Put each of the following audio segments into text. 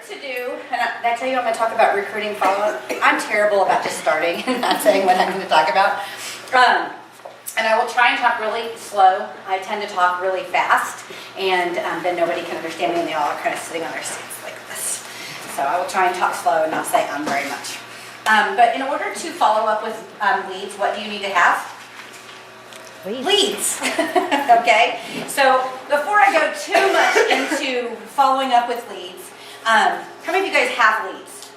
to do, and I tell you I'm going to talk about recruiting follow-up. I'm terrible about just starting and not saying what I'm going to talk about. And I will try and talk really slow. I tend to talk really fast, and then nobody can understand me, and they all are kind of sitting on their seats like this. So I will try and talk slow and not say very much. But in order to follow up with leads, what do you need to have? Leads. Okay? So before I go too much into following up with leads, how many of you guys have leads?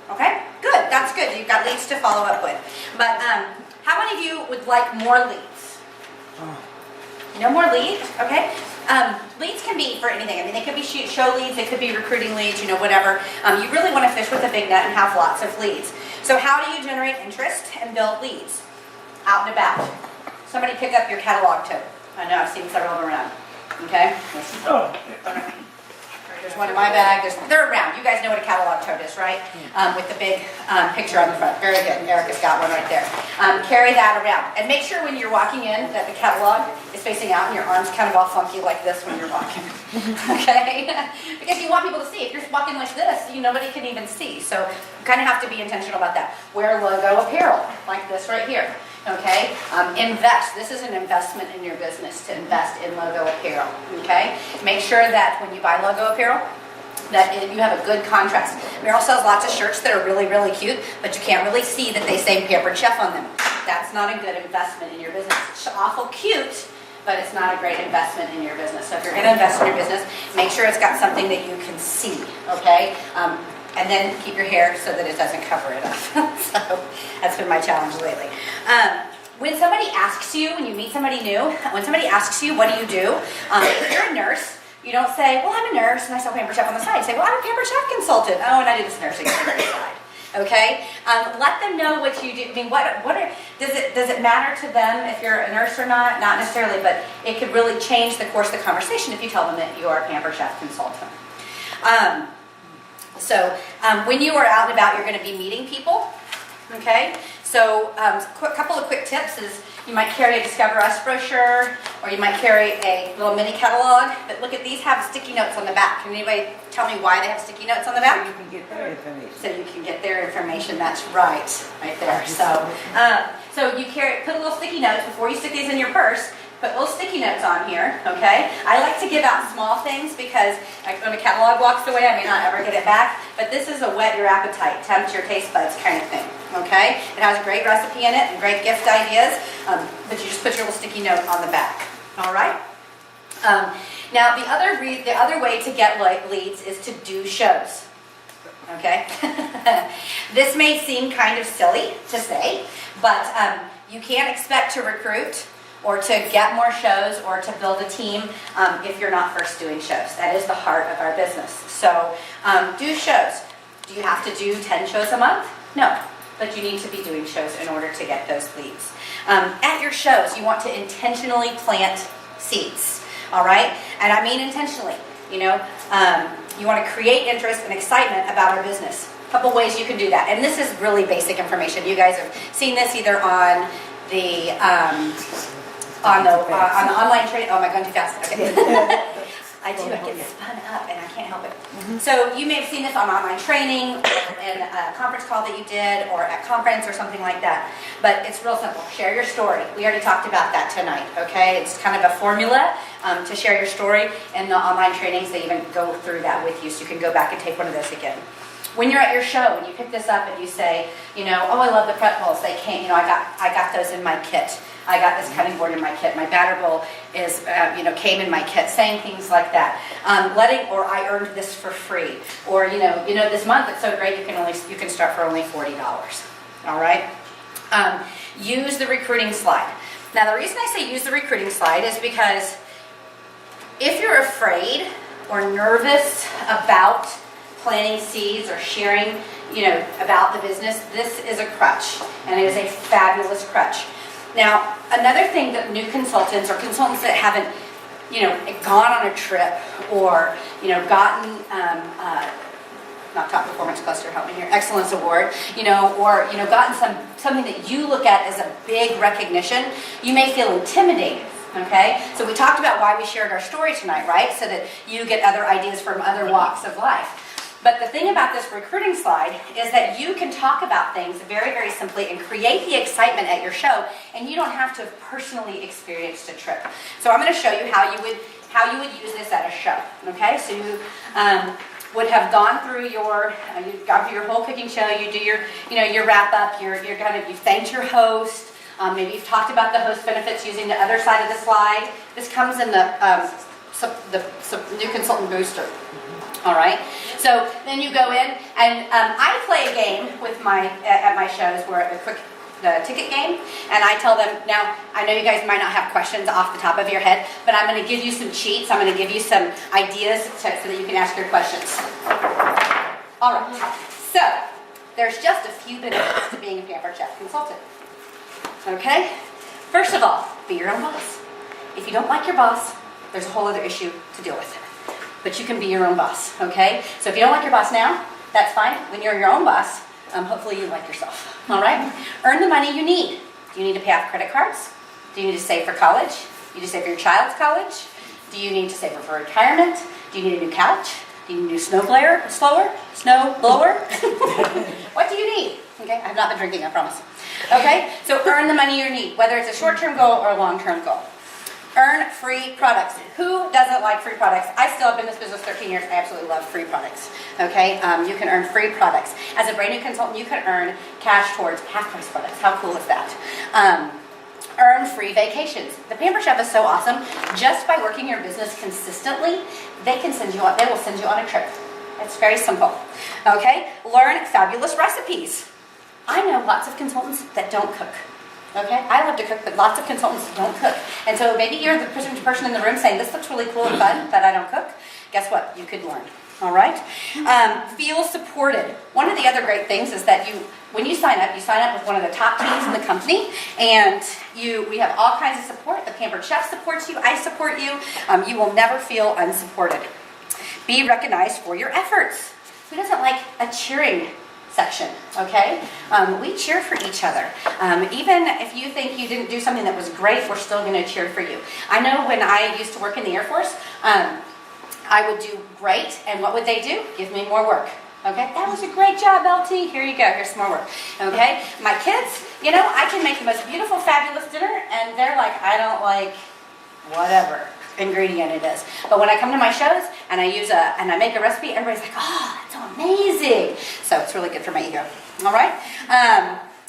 Okay? Good. That's good. You've got leads to follow up with. But how many of you would like more leads? No more leads? Okay. Leads can be for anything. I mean, they could be show leads, they could be recruiting leads, whatever. You really want to fish with a big net and have lots of leads. So how do you generate interest and build leads? Out and about. Somebody pick up your catalog tote. I know, I've seen several of them around. Okay? There's one in my bag. They're around. You guys know what a catalog tote is, right? With the big picture on the front. Very good. Erica's got one right there. Carry that around. And make sure when you're walking in that the catalog is facing out and your arm's kind of all funky like this when you're walking. Okay? Because you want people to see. If you're walking like this, nobody can even see. So you kind of have to be intentional about that. Wear logo apparel, like this right here. Okay? Invest. This is an investment in your business to invest in logo apparel. Okay? Make sure that when you buy logo apparel, that you have a good contrast. Merrill sells lots of shirts that are really, really cute, but you can't really see that they say Pampered Chef on them. That's not a good investment in your business. It's awful cute, but it's not a great investment in your business. So if you're going to invest in your business, make sure it's got something that you can see. Okay? And then keep your hair so that it doesn't cover it up. So that's been my challenge lately. When somebody asks you, when you meet somebody new, when somebody asks you, what do you do? If you're a nurse, you don't say, well, I'm a nurse and I sell Pampered Chef on the side. You say, well, I'm a Pampered Chef consultant. Oh, and I do this nursing on the side. Okay? Let them know what you do. I mean, does it matter to them if you're a nurse or not? Not necessarily, but it could really change the course of the conversation if you tell them that you are a Pampered Chef consultant. So when you are out and about, you're going to be meeting people, okay? So a couple of quick tips is you might carry a Discover Us brochure, or you might carry a little mini catalog. But look at these have sticky notes on the back. Can anybody tell me why they have sticky notes on the back? So you can get their information. So you can get their information. That's right there. So you put a little sticky notes before you stick these in your purse. Put little sticky notes on here, okay? I like to give out small things because when a catalog walks away, I may not ever get it back. But this is a whet your appetite, tempt your taste buds kind of thing, okay? It has a great recipe in it and great gift ideas, but you just put your little sticky note on the back, all right? Now, the other way to get leads is to do shows, okay? This may seem kind of silly to say, but you can't expect to recruit or to get more shows, or to build a team if you're not first doing shows. That is the heart of our business. So do shows. Do you have to do 10 shows a month? No, but you need to be doing shows in order to get those leads. At your shows, you want to intentionally plant seeds, all right? And I mean intentionally. You want to create interest and excitement about our business. A couple ways you can do that. And this is really basic information. You guys have seen this either on the online training. Oh, am I going too fast? Okay. I get spun up and I can't help it. So you may have seen this on online training, in a conference call that you did, or at conference or something like that. But it's real simple. Share your story. We already talked about that tonight, okay? It's kind of a formula to share your story, and the online trainings, they even go through that with you, so you can go back and take one of those again. When you're at your show, when you pick this up and you say, oh, I love the prep bowls. They came, I got those in my kit. I got this cutting board in my kit. My batter bowl is, came in my kit. Saying things like that. Or I earned this for free. Or, this month it's so great you can start for only $40. All right? Use the recruiting slide. Now, the reason I say use the recruiting slide is because if you're afraid or nervous about planting seeds or sharing, about the business, this is a crutch, and it is a fabulous crutch. Now, another thing that new consultants or consultants that haven't, gone on a trip or, gotten, not top performance cluster, help me here, excellence award, or, gotten something that you look at as a big recognition, you may feel intimidated. Okay, so we talked about why we shared our story tonight, right? So that you get other ideas from other walks of life. But the thing about this recruiting slide is that you can talk about things very, very simply and create the excitement at your show, and you don't have to have personally experienced a trip. So I'm going to show you how you would use this at a show. Okay, so you would have gone through you've gone through your whole cooking show. You do your, your wrap up. You've thanked your host. Maybe you've talked about the host benefits using the other side of the slide. This comes in the new consultant booster. All right. So then you go in, and I play a game with at my shows where the ticket game, and I tell them, now I know you guys might not have questions off the top of your head, but I'm going to give you some cheats. I'm going to give you some ideas so that you can ask your questions. All right. So there's just a few benefits to being a Pampered Chef consultant. Okay. First of all, be your own boss. If you don't like your boss, there's a whole other issue to deal with. But you can be your own boss, okay? So if you don't like your boss now, that's fine. When you're your own boss, hopefully you like yourself, all right? Earn the money you need. Do you need to pay off credit cards? Do you need to save for college? Do you need to save for your child's college? Do you need to save for retirement? Do you need a new couch? Do you need a new snow blower? What do you need? Okay, I've not been drinking, I promise. Okay, so earn the money you need, whether it's a short-term goal or a long-term goal. Earn free products. Who doesn't like free products? I still have been in this business 13 years. I absolutely love free products. Okay, you can earn free products. As a brand new consultant, you can earn cash towards half-price products. How cool is that? Earn free vacations. The Pampered Chef is so awesome. Just by working your business consistently, they will send you on a trip. It's very simple. Okay, learn fabulous recipes. I know lots of consultants that don't cook. Okay, I love to cook, but lots of consultants don't cook. And so maybe you're the person in the room saying, this looks really cool and fun, but I don't cook. Guess what? You could learn. All right? Feel supported. One of the other great things is that when you sign up with one of the top teams in the company, and we have all kinds of support. The Pampered Chef supports you. I support you. You will never feel unsupported. Be recognized for your efforts. Who doesn't like a cheering section, okay? We cheer for each other. Even if you think you didn't do something that was great, we're still going to cheer for you. I know when I used to work in the Air Force, I would do great, and what would they do? Give me more work. Okay, that was a great job, LT. Here you go, here's some more work. Okay, my kids, I can make the most beautiful, fabulous dinner, and they're like, I don't like whatever ingredient it is. But when I come to my shows and I make a recipe, everybody's like, oh, that's so amazing. So it's really good for my ego. All right.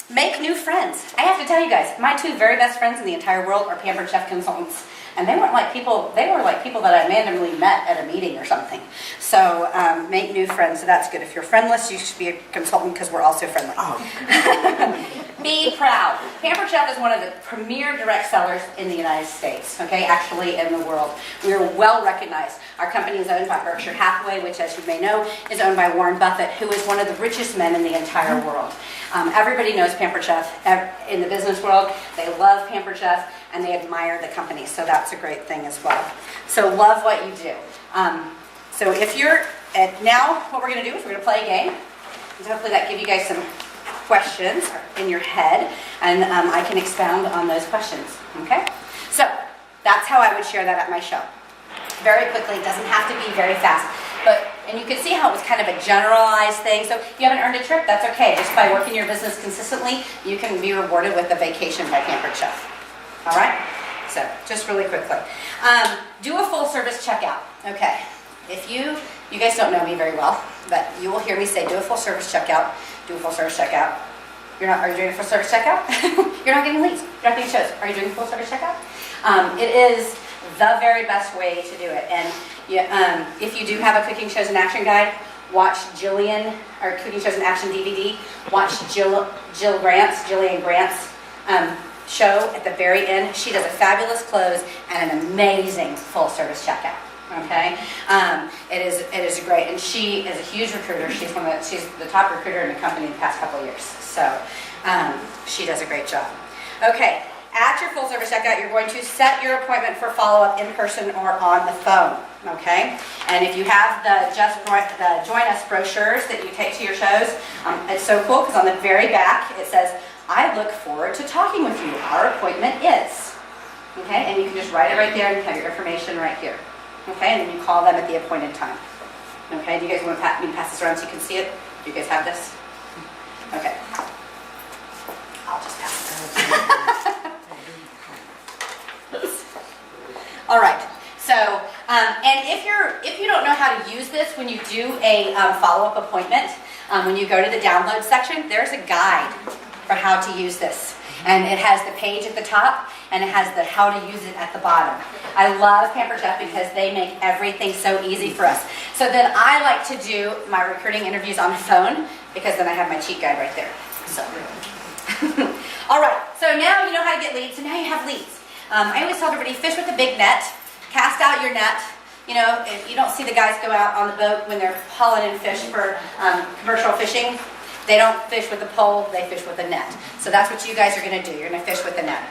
Make new friends. I have to tell you guys, my two very best friends in the entire world are Pampered Chef consultants. And they were like people that I randomly met at a meeting or something. So make new friends. So that's good. If you're friendless, you should be a consultant because we're also friendly. Oh. Be proud. Pampered Chef is one of the premier direct sellers in the United States. Okay, actually in the world. We are well recognized. Our company is owned by Berkshire Hathaway, which, as you may know, is owned by Warren Buffett, who is one of the richest men in the entire world. Everybody knows Pampered Chef in the business world. They love Pampered Chef, and they admire the company. So that's a great thing as well. So love what you do. So if you're now, what we're going to do is we're going to play a game. So hopefully that gives you guys some questions in your head, and I can expound on those questions. Okay? So that's how I would share that at my show. Very quickly. It doesn't have to be very fast. And you can see how it was kind of a generalized thing. So if you haven't earned a trip, that's okay. Just by working your business consistently, you can be rewarded with a vacation by Pampered Chef. All right? So just really quickly. Do a full service checkout. Okay. If you guys don't know me very well, but you will hear me say, do a full service checkout. Do a full service checkout. Are you doing a full service checkout? You're not getting leads. You're not getting shows. Are you doing a full service checkout? It is the very best way to do it. And if you do have a Cooking Shows in Action guide, watch Jillian, or Cooking Shows in Action DVD, watch Jillian Grant's show at the very end. She does a fabulous close and an amazing full service checkout. Okay, it is great, and she is a huge recruiter. She's the top recruiter in the company in the past couple of years. So she does a great job. Okay. At your full service checkout, you're going to set your appointment for follow-up in person or on the phone, okay? And if you have the Join Us brochures that you take to your shows, it's so cool because on the very back it says, I look forward to talking with you. Our appointment is, okay? And you can just write it right there and have your information right here, okay? And then you call them at the appointed time. Okay, do you guys want me to pass this around so you can see it? Do you guys have this? Okay. I'll just pass it. All right. So, and if you don't know how to use this when you do a follow-up appointment, when you go to the download section, there's a guide for how to use this. And it has the page at the top, and it has the how to use it at the bottom. I love Pampered Chef because they make everything so easy for us. So then I like to do my recruiting interviews on the phone, because then I have my cheat guide right there. So, all right, so now you know how to get leads, so now you have leads. I always tell everybody, fish with a big net, cast out your net. You know, if you don't see the guys go out on the boat when they're hauling in fish for commercial fishing. They don't fish with a pole, they fish with a net. So that's what you guys are going to do. You're going to fish with a net.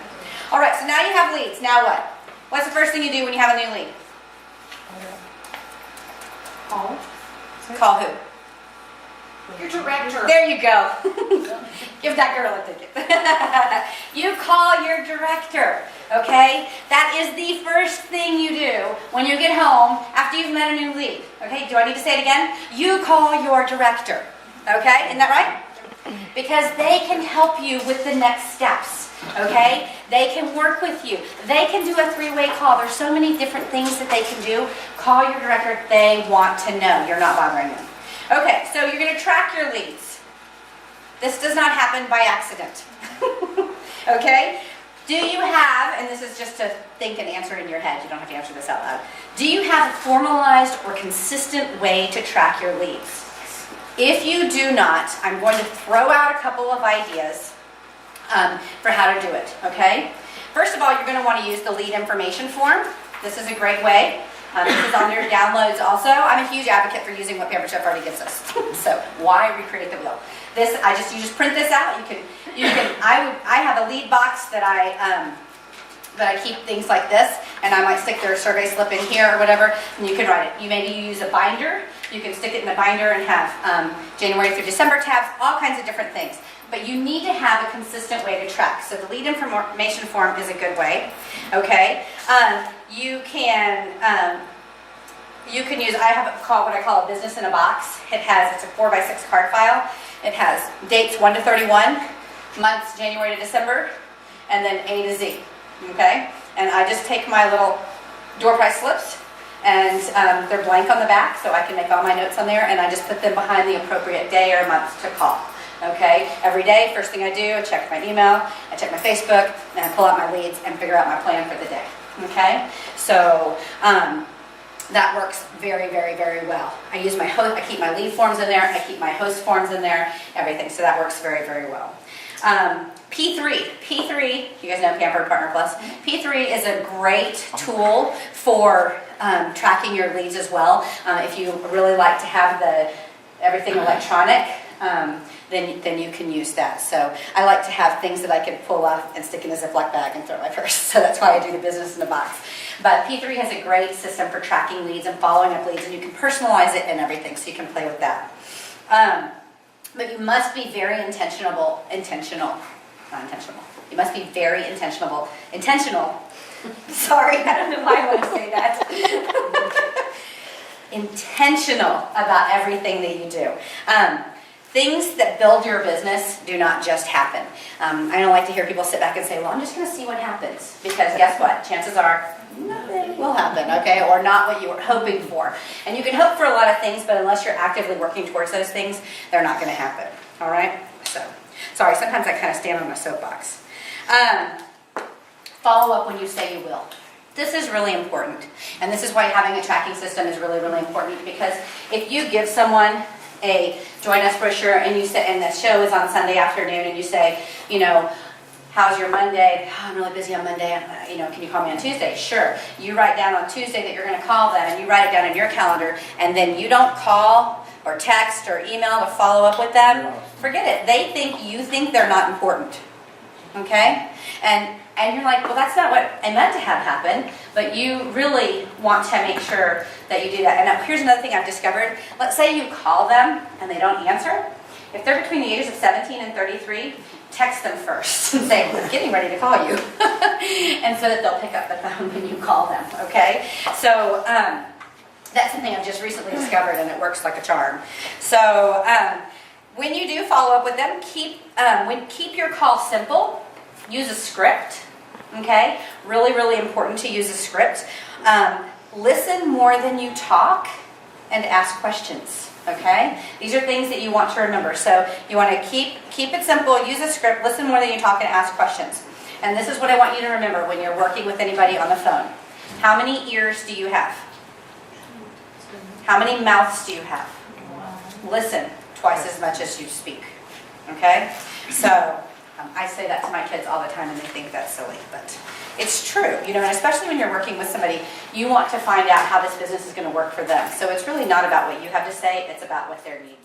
All right, so now you have leads. Now what? What's the first thing you do when you have a new lead? Call. Call who? Your director. There you go. Give that girl a ticket. You call your director, okay? That is the first thing you do when you get home after you've met a new lead. Okay, do I need to say it again? You call your director. Okay, isn't that right? Because they can help you with the next steps, okay? They can work with you. They can do a three-way call. There's so many different things that they can do. Call your director. They want to know. You're not bothering them. Okay, so you're going to track your leads. This does not happen by accident. Okay? Do you have, and this is just to think and answer in your head, you don't have to answer this out loud. Do you have a formalized or consistent way to track your leads? If you do not, I'm going to throw out a couple of ideas for how to do it, okay? First of all, you're going to want to use the lead information form. This is a great way. This is on your downloads also. I'm a huge advocate for using what Pampered Chef already gives us. So why recreate the wheel? This, you just print this out. I have a lead box that I keep things like this, and I might stick their survey slip in here or whatever, and you can write it. Maybe you use a binder. You can stick it in the binder and have January through December tabs, all kinds of different things. But you need to have a consistent way to track. So the lead information form is a good way. Okay, you can use. I have what I call a business in a box. It's a 4x6 card file. It has dates 1 to 31, months January to December, and then A to Z. Okay, and I just take my little door prize slips, and they're blank on the back, so I can make all my notes on there, and I just put them behind the appropriate day or month to call. Okay, every day, first thing I do, I check my email, I check my Facebook, and I pull out my leads and figure out my plan for the day. Okay, so that works very, very, very well. I keep my lead forms in there, I keep my host forms in there, everything, so that works very, very well. P3, you guys know Pampered Partner Plus. P3 is a great tool for tracking your leads as well. If you really like to have everything electronic, then you can use that. So I like to have things that I can pull off and stick in a Ziploc bag and throw in my purse. So that's why I do the business in a box. But P3 has a great system for tracking leads and following up leads, and you can personalize it and everything, so you can play with that. But you must be very intentional. Not intentional. You must be very intentional. Sorry, I don't know why I want to say that. Intentional about everything that you do. Things that build your business do not just happen. I don't like to hear people sit back and say, well, I'm just going to see what happens. Because guess what? Chances are nothing will happen, okay? Or not what you were hoping for. And you can hope for a lot of things, but unless you're actively working towards those things, they're not going to happen, all right? So, sorry, sometimes I kind of stand on my soapbox. Follow up when you say you will. This is really important. And this is why having a tracking system is really, really important, because if you give someone a join us brochure and you say, and the show is on Sunday afternoon, and you say, you know, how's your Monday? Oh, I'm really busy on Monday. You know, can you call me on Tuesday? Sure. You write down on Tuesday that you're going to call them, and you write it down in your calendar, and then you don't call or text or email to follow up with them. Forget it. You think they're not important. Okay? And you're like, well, that's not what I meant to have happen, but you really want to make sure that you do that. And now, here's another thing I've discovered. Let's say you call them and they don't answer. If they're between the ages of 17 and 33, text them first and say, I'm getting ready to call you. And so that they'll pick up the phone when you call them, okay? So That's something I've just recently discovered, and it works like a charm. So when you do follow up with them, keep your call simple. Use a script, okay? Really, really important to use a script. Listen more than you talk and ask questions, okay? These are things that you want to remember. So you want to keep it simple, use a script, listen more than you talk, and ask questions. And this is what I want you to remember when you're working with anybody on the phone. How many ears do you have? How many mouths do you have? Listen twice as much as you speak, okay? So I say that to my kids all the time and they think that's silly, but it's true, you know, and especially when you're working with somebody, you want to find out how this business is going to work for them. So it's really not about what you have to say, it's about what their needs